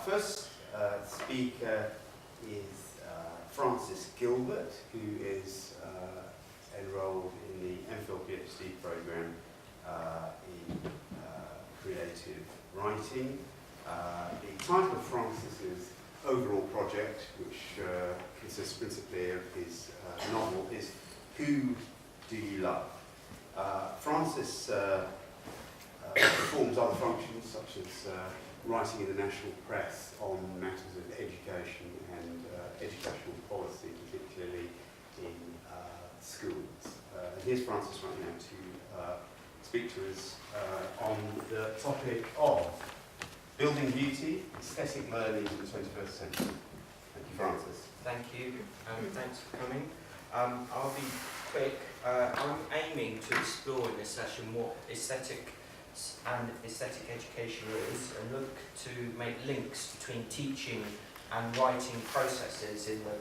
first speaker is Francis Gilbert, who is enrolled in the MPhil PhD program in creative writing. The title of Francis's overall project, which consists principally of his novel, is Who Do You Love? Francis performs other functions such as writing in the national press on matters of education and educational policy, particularly in schools. And here's Francis right now to speak to us on the topic of building beauty, aesthetic learning in the 21st century. Thank you, Francis. Thank you, thanks for coming. I'll be quick. I'm aiming to explore in this session what aesthetic and aesthetic education is, and look to make links between teaching and writing processes in the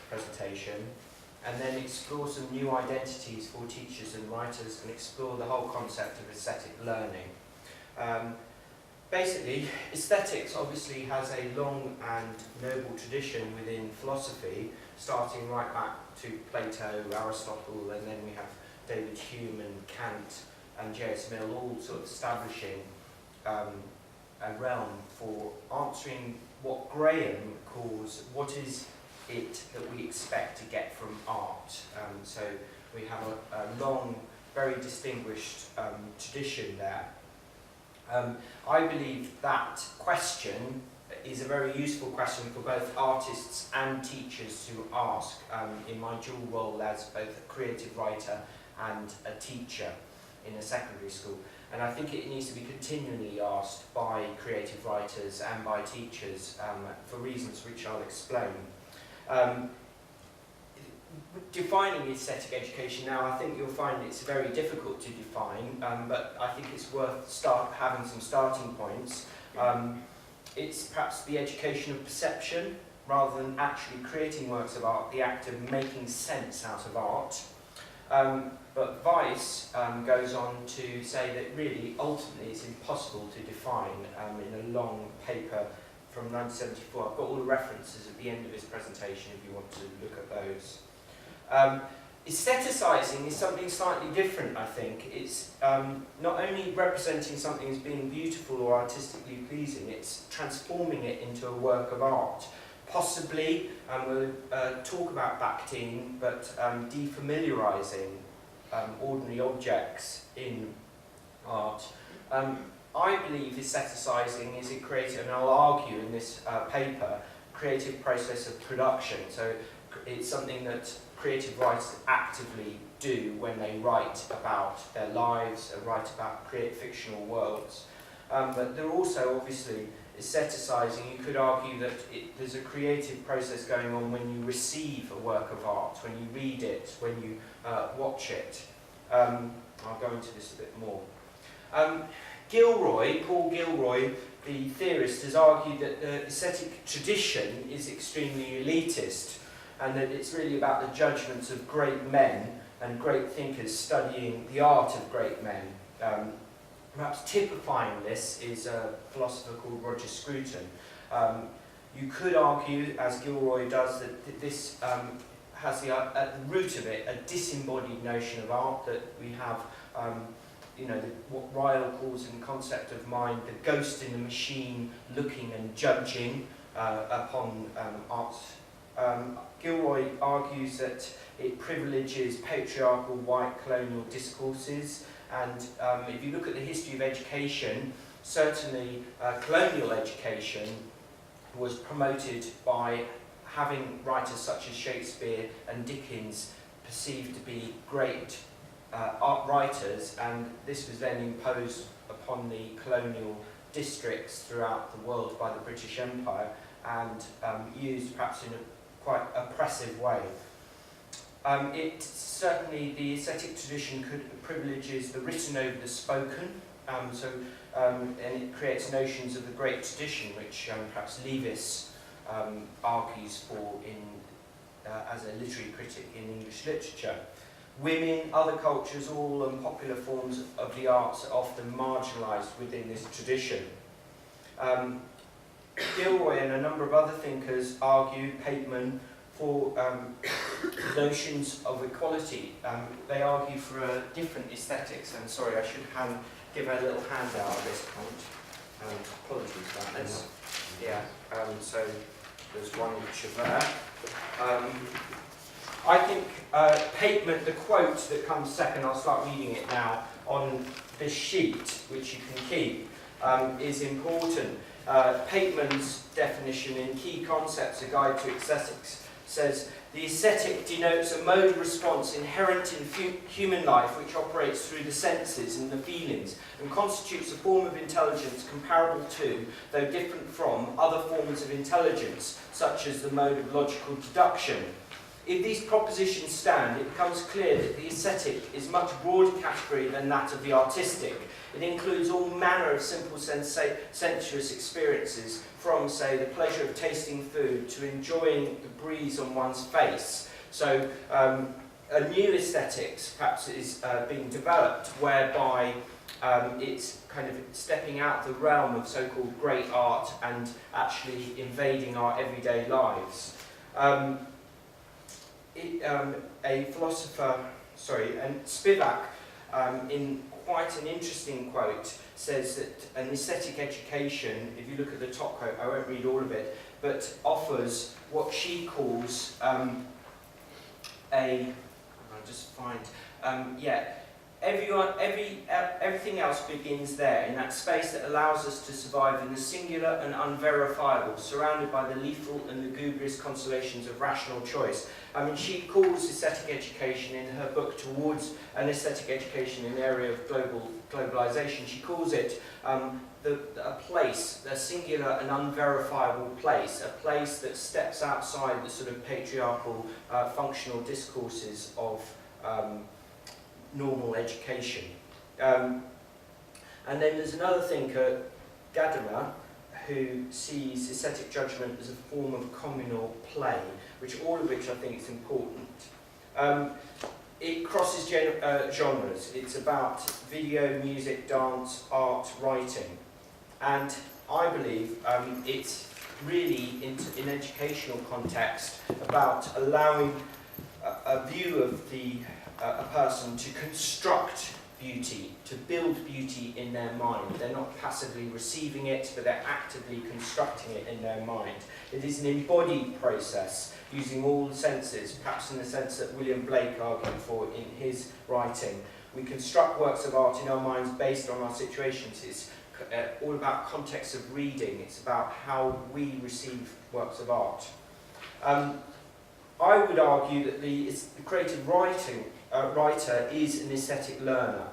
presentation, and then explore some new identities for teachers and writers, and explore the whole concept of aesthetic learning. Basically, aesthetics obviously has a long and noble tradition within philosophy, starting right back to Plato, Aristotle, and then we have David Hume and Kant and J.S. Mill, all sort of establishing a realm for answering what Graham calls what is it that we expect to get from art. So we have a long, very distinguished tradition there. I believe that question is a very useful question for both artists and teachers to ask in my dual role as both a creative writer and a teacher in a secondary school. And I think it needs to be continually asked by creative writers and by teachers for reasons which I'll explain. Defining aesthetic education now, I think you'll find it's very difficult to define, but I think it's worth having some starting points. It's perhaps the education of perception, rather than actually creating works of art, the act of making sense out of art. But Weiss goes on to say that really, ultimately, it's impossible to define in a long paper from 1974. I've got all the references at the end of his presentation if you want to look at those. Aestheticizing is something slightly different, I think. It's not only representing something as being beautiful or artistically pleasing, it's transforming it into a work of art. Possibly, we'll talk about Bakhtin, but defamiliarizing ordinary objects in art. I believe aestheticizing is a creative, and I'll argue in this paper, creative process of production. So it's something that creative writers actively do when they write about their lives, write about create fictional worlds. But they're also obviously aestheticizing. You could argue that there's a creative process going on when you receive a work of art, when you read it, when you watch it. I'll go into this a bit more. Paul Gilroy, the theorist, has argued that the aesthetic tradition is extremely elitist, and that it's really about the judgments of great men and great thinkers studying the art of great men. Perhaps typifying this is a philosopher called Roger Scruton. You could argue, as Gilroy does, that this has at the root of it a disembodied notion of art, that we have what Ryle calls in the concept of mind, the ghost in the machine looking and judging upon art. Gilroy argues that it privileges patriarchal white colonial discourses, and if you look at the history of education, certainly colonial education was promoted by having writers such as Shakespeare and Dickens perceived to be great art writers, and this was then imposed upon the colonial districts throughout the world by the British Empire, and used perhaps in a quite oppressive way. Certainly the aesthetic tradition privileges the written over the spoken, and it creates notions of the great tradition, which perhaps Leavis argues for as a literary critic in English literature. Women, other cultures, all popular forms of the arts are often marginalised within this tradition. Gilroy and a number of other thinkers argue, Pateman, for notions of equality. They argue for a different aesthetics, and sorry, I should give a little handout at this point. Apologies about this. Yeah, so there's one each of there. I think Pateman, the quote that comes second, I'll start reading it now, on this sheet, which you can keep, is important. Pateman's definition in Key Concepts, A Guide to Aesthetics, says, the aesthetic denotes a mode of response inherent in human life which operates through the senses and the feelings and constitutes a form of intelligence comparable to, though different from, other forms of intelligence, such as the mode of logical deduction. If these propositions stand, it becomes clear that the aesthetic is much broader category than that of the artistic. It includes all manner of simple sensuous experiences, from, say, the pleasure of tasting food to enjoying the breeze on one's face. So a new aesthetics perhaps is being developed, whereby it's kind of stepping out the realm of so-called great art and actually invading our everyday lives. A philosopher, and Spivak, in quite an interesting quote, says that an aesthetic education, if you look at the top quote, I won't read all of it, but offers what she calls everything else begins there, in that space that allows us to survive in the singular and unverifiable, surrounded by the lethal and lugubrious consolations of rational choice. I mean, she calls aesthetic education in her book Towards an Aesthetic Education in the Area of Globalization, she calls it a place, a singular and unverifiable place, a place that steps outside the sort of patriarchal functional discourses of normal education. And then there's another thinker, Gadamer, who sees aesthetic judgment as a form of communal play, all of which I think is important. It crosses genres. It's about video, music, dance, art, writing. And I believe it's really, in educational context, about allowing a view of a person to construct beauty, to build beauty in their mind. They're not passively receiving it, but they're actively constructing it in their mind. It is an embodied process, using all the senses, perhaps in the sense that William Blake argued for in his writing. We construct works of art in our minds based on our situations. It's all about context of reading. It's about how we receive works of art. I would argue that the creative writer is an aesthetic learner.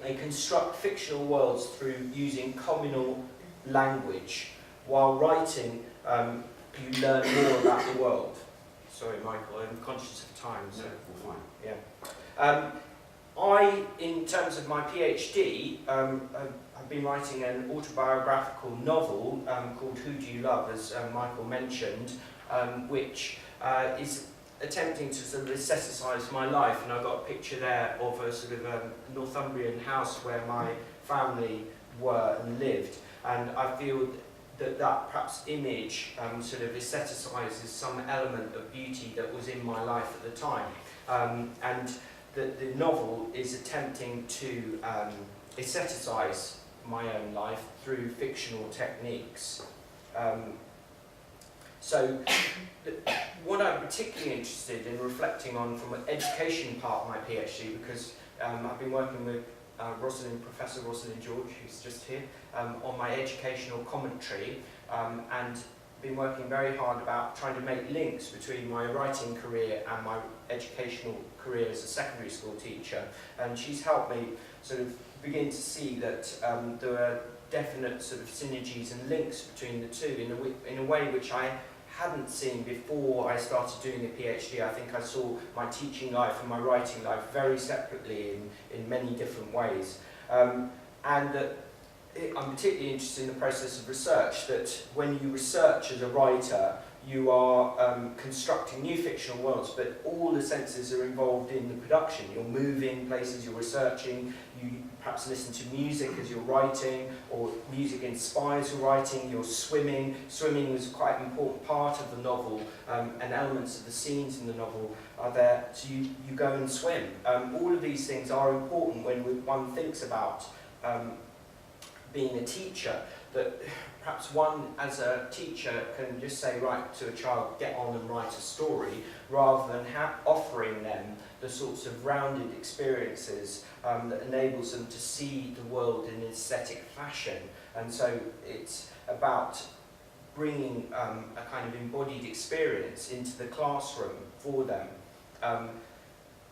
They construct fictional worlds through using communal language. While writing, you learn more about the world. Sorry, Michael, I'm conscious of time. So fine. Yeah. In terms of my PhD, I've been writing an autobiographical novel called Who Do You Love, as Michael mentioned, which is attempting to sort of aestheticize my life, and I've got a picture there of a sort of Northumbrian house where my family were and lived, and I feel that perhaps image sort of aestheticizes some element of beauty that was in my life at the time, and the novel is attempting to aestheticize my own life through fictional techniques. So what I'm particularly interested in reflecting on from an education part of my PhD, because I've been working with Professor Rosalind George, who's just here, on my educational commentary, and been working very hard about trying to make links between my writing career and my educational career as a secondary school teacher. And she's helped me sort of begin to see that there are definite sort of synergies and links between the two in a way which I hadn't seen before I started doing a PhD. I think I saw my teaching life and my writing life very separately in many different ways. And that I'm particularly interested in the process of research, that when you research as a writer, you are constructing new fictional worlds, but all the senses are involved in the production. You're moving places, you're researching, you perhaps listen to music as you're writing, or music inspires your writing. You're swimming. Swimming was quite an important part of the novel, and elements of the scenes in the novel are there, so you go and swim. All of these things are important when one thinks about being a teacher, that perhaps one as a teacher can just say, right, to a child, get on and write a story, rather than offering them the sorts of rounded experiences that enables them to see the world in an aesthetic fashion. And so it's about bringing a kind of embodied experience into the classroom for them.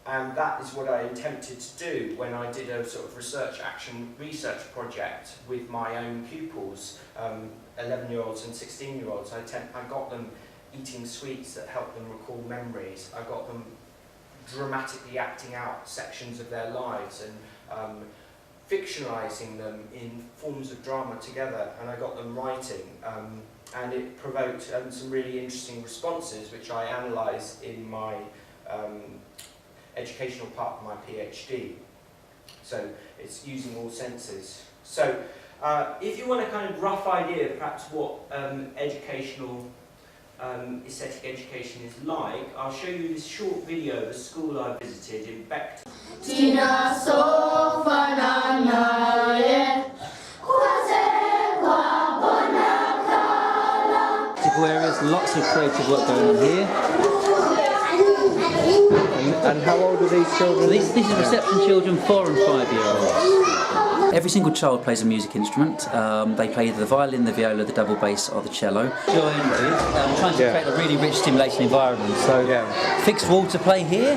And that is what I attempted to do when I did a sort of research project with my own pupils, 11-year-olds and 16-year-olds. I got them eating sweets that helped them recall memories. I got them dramatically acting out sections of their lives and fictionalising them in forms of drama together, and I got them writing. And it provoked some really interesting responses, which I analysed in my educational part of my PhD. So it's using all senses. So if you want a kind of rough idea of perhaps what educational aesthetic education is like, I'll show you this short video of a school I visited in Beckton. Areas, lots of creative work going on here. And how old are these children? This is reception children, 4 and 5 year olds. Every single child plays a music instrument. They play the violin, the viola, the double bass or the cello. Trying to create a really rich stimulation environment. So fixed water play here,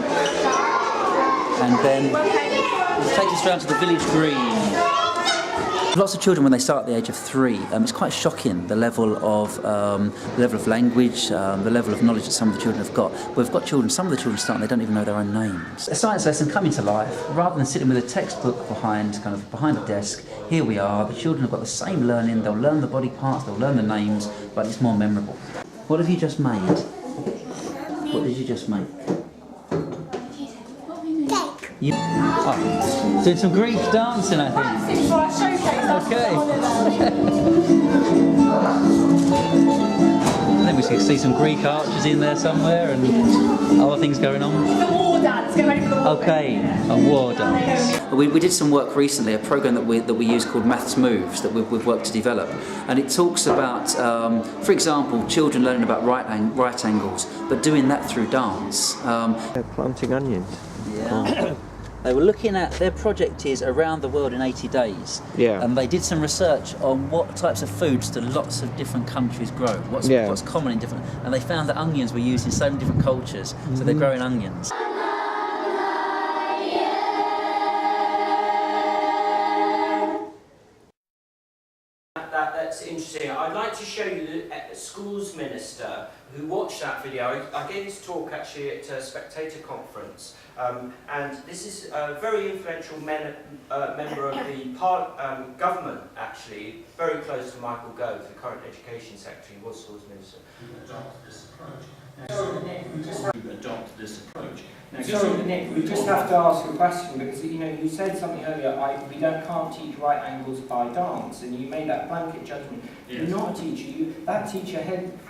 and then it takes us around to the village green. Lots of children, when they start at the age of 3, it's quite shocking the level of language, the level of knowledge that some of the children have got. We've got children, some of the children start and they don't even know their own names. A science lesson coming to life, rather than sitting with a textbook behind a desk. Here we are, the children have got the same learning, they'll learn the body parts, they'll learn the names, but it's more memorable. What have you just made? What did you just make? You doing some Greek dancing, I think. Okay. I think we can see some Greek arches in there somewhere and other things going on. The war dance, get ready for the war dance. Okay, a war dance. We did some work recently, a program that we use called Maths Moves that we've worked to develop, and it talks about, for example, children learning about right angles, but doing that through dance. They're planting onions. Yeah. They were looking at, their project is around the world in 80 days. Yeah. And they did some research on what types of foods do lots of different countries grow, what's common in different, and they found that onions were used in so many different cultures, so they're growing onions. That's interesting. I'd like to show you the schools minister who watched that video. I gave this talk actually at a Spectator conference, and this is a very influential member of the government, actually, very close to Michael Gove, the current Education Secretary, was schools minister. Adopt this approach. Adopt this approach. Now, sorry, Nick, we just have to ask a question, because you said something earlier, we can't teach right angles by dance, and you made that blanket judgment. Yes. You're not a teacher. That teacher,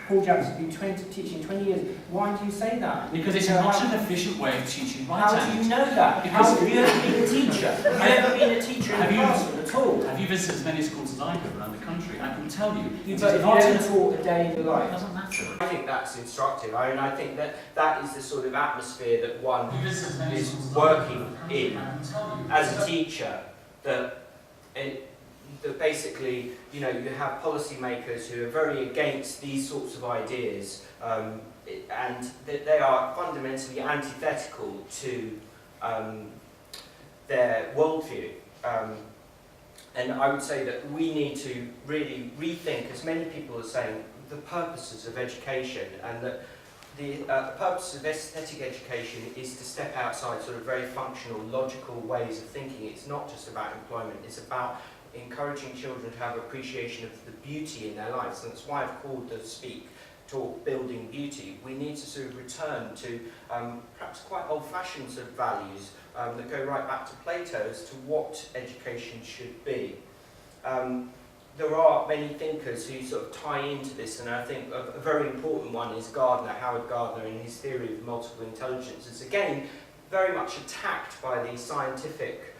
Paul Jackson, has been teaching 20 years. Why do you say that? Because it's not an efficient way of teaching right angles. How do you know that? Because have you ever been a teacher? Have you ever been a teacher in the classroom at all? Have you visited as many schools as I have around the country? I can tell you. But if you haven't taught a day in your life, it doesn't matter. I think that's instructive. I think that is the sort of atmosphere that one is working in as a teacher. That basically, you have policymakers who are very against these sorts of ideas, and they are fundamentally antithetical to their worldview. And I would say that we need to really rethink, as many people are saying, the purposes of education, and that the purpose of aesthetic education is to step outside sort of very functional, logical ways of thinking. It's not just about employment, it's about encouraging children to have appreciation of the beauty in their lives. And that's why I've called the speak talk building beauty, we need to sort of return to perhaps quite old-fashioned sort of values that go right back to Plato as to what education should be. There are many thinkers who sort of tie into this, and I think a very important one is Gardner, Howard Gardner, in his theory of multiple intelligences. Again, very much attacked by the scientific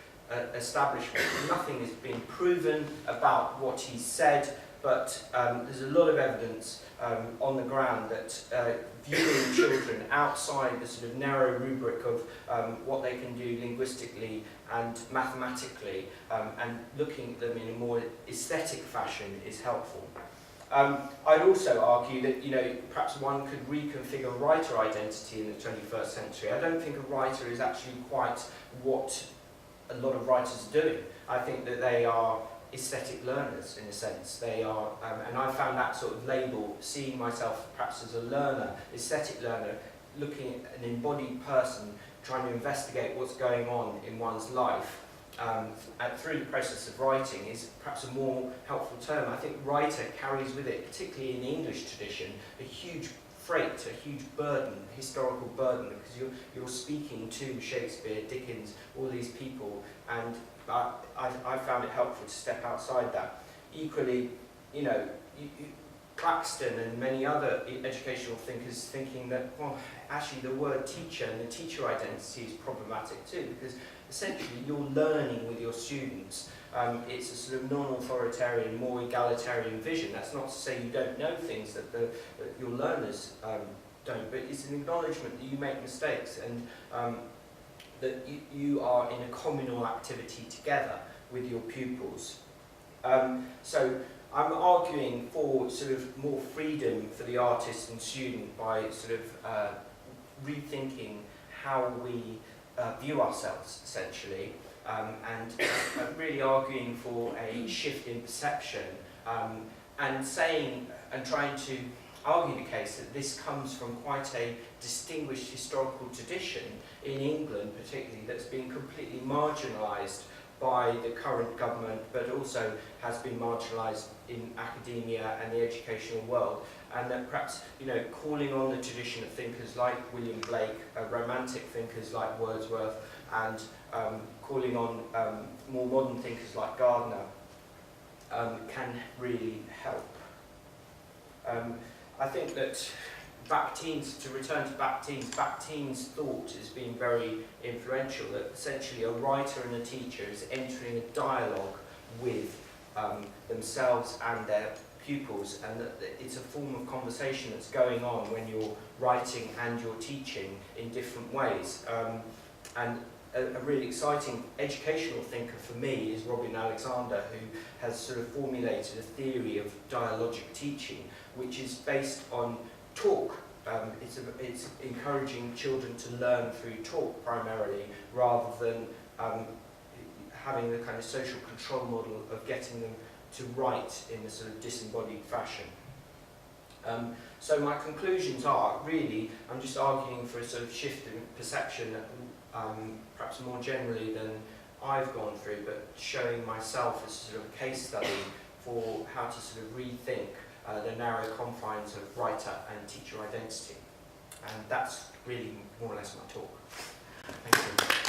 establishment. Nothing has been proven about what he said, but there's a lot of evidence on the ground that viewing children outside the sort of narrow rubric of what they can do linguistically and mathematically, and looking at them in a more aesthetic fashion is helpful. I'd also argue that, you know, perhaps one could reconfigure writer identity in the 21st century. I don't think a writer is actually quite what a lot of writers are doing. I think that they are aesthetic learners, in a sense. They are, and I found that sort of label, seeing myself perhaps as a learner, aesthetic learner, looking at an embodied person, trying to investigate what's going on in one's life, and through the process of writing is perhaps a more helpful term. I think writer carries with it, particularly in the English tradition, a huge freight, a huge burden, historical burden, because you're speaking to Shakespeare, Dickens, all these people, and I found it helpful to step outside that. Equally, you know, Claxton and many other educational thinkers thinking that, well, actually the word teacher and the teacher identity is problematic too, because essentially you're learning with your students. It's a sort of non-authoritarian, more egalitarian vision. That's not to say you don't know things that your learners don't, but it's an acknowledgement that you make mistakes, and that you are in a communal activity together with your pupils. So I'm arguing for sort of more freedom for the artist and student by sort of rethinking how we view ourselves, essentially, and really arguing for a shift in perception, and saying and trying to argue the case that this comes from quite a distinguished historical tradition in England, particularly, that's been completely marginalised by the current government, but also has been marginalised in academia and the educational world, and that perhaps, you know, calling on the tradition of thinkers like William Blake, romantic thinkers like Wordsworth, and calling on more modern thinkers like Gardner can really help. I think that to return to Bakhtin's thought has been very influential, that essentially a writer and a teacher is entering a dialogue with themselves and their pupils, and that it's a form of conversation that's going on when you're writing and you're teaching in different ways. And a really exciting educational thinker for me is Robin Alexander, who has sort of formulated a theory of dialogic teaching, which is based on talk. It's encouraging children to learn through talk primarily, rather than having the kind of social control model of getting them to write in a sort of disembodied fashion. So my conclusions are, really, I'm just arguing for a sort of shift in perception, perhaps more generally than I've gone through, but showing myself as sort of a case study for how to sort of rethink the narrow confines of writer and teacher identity. And that's really more or less my talk. Thank you.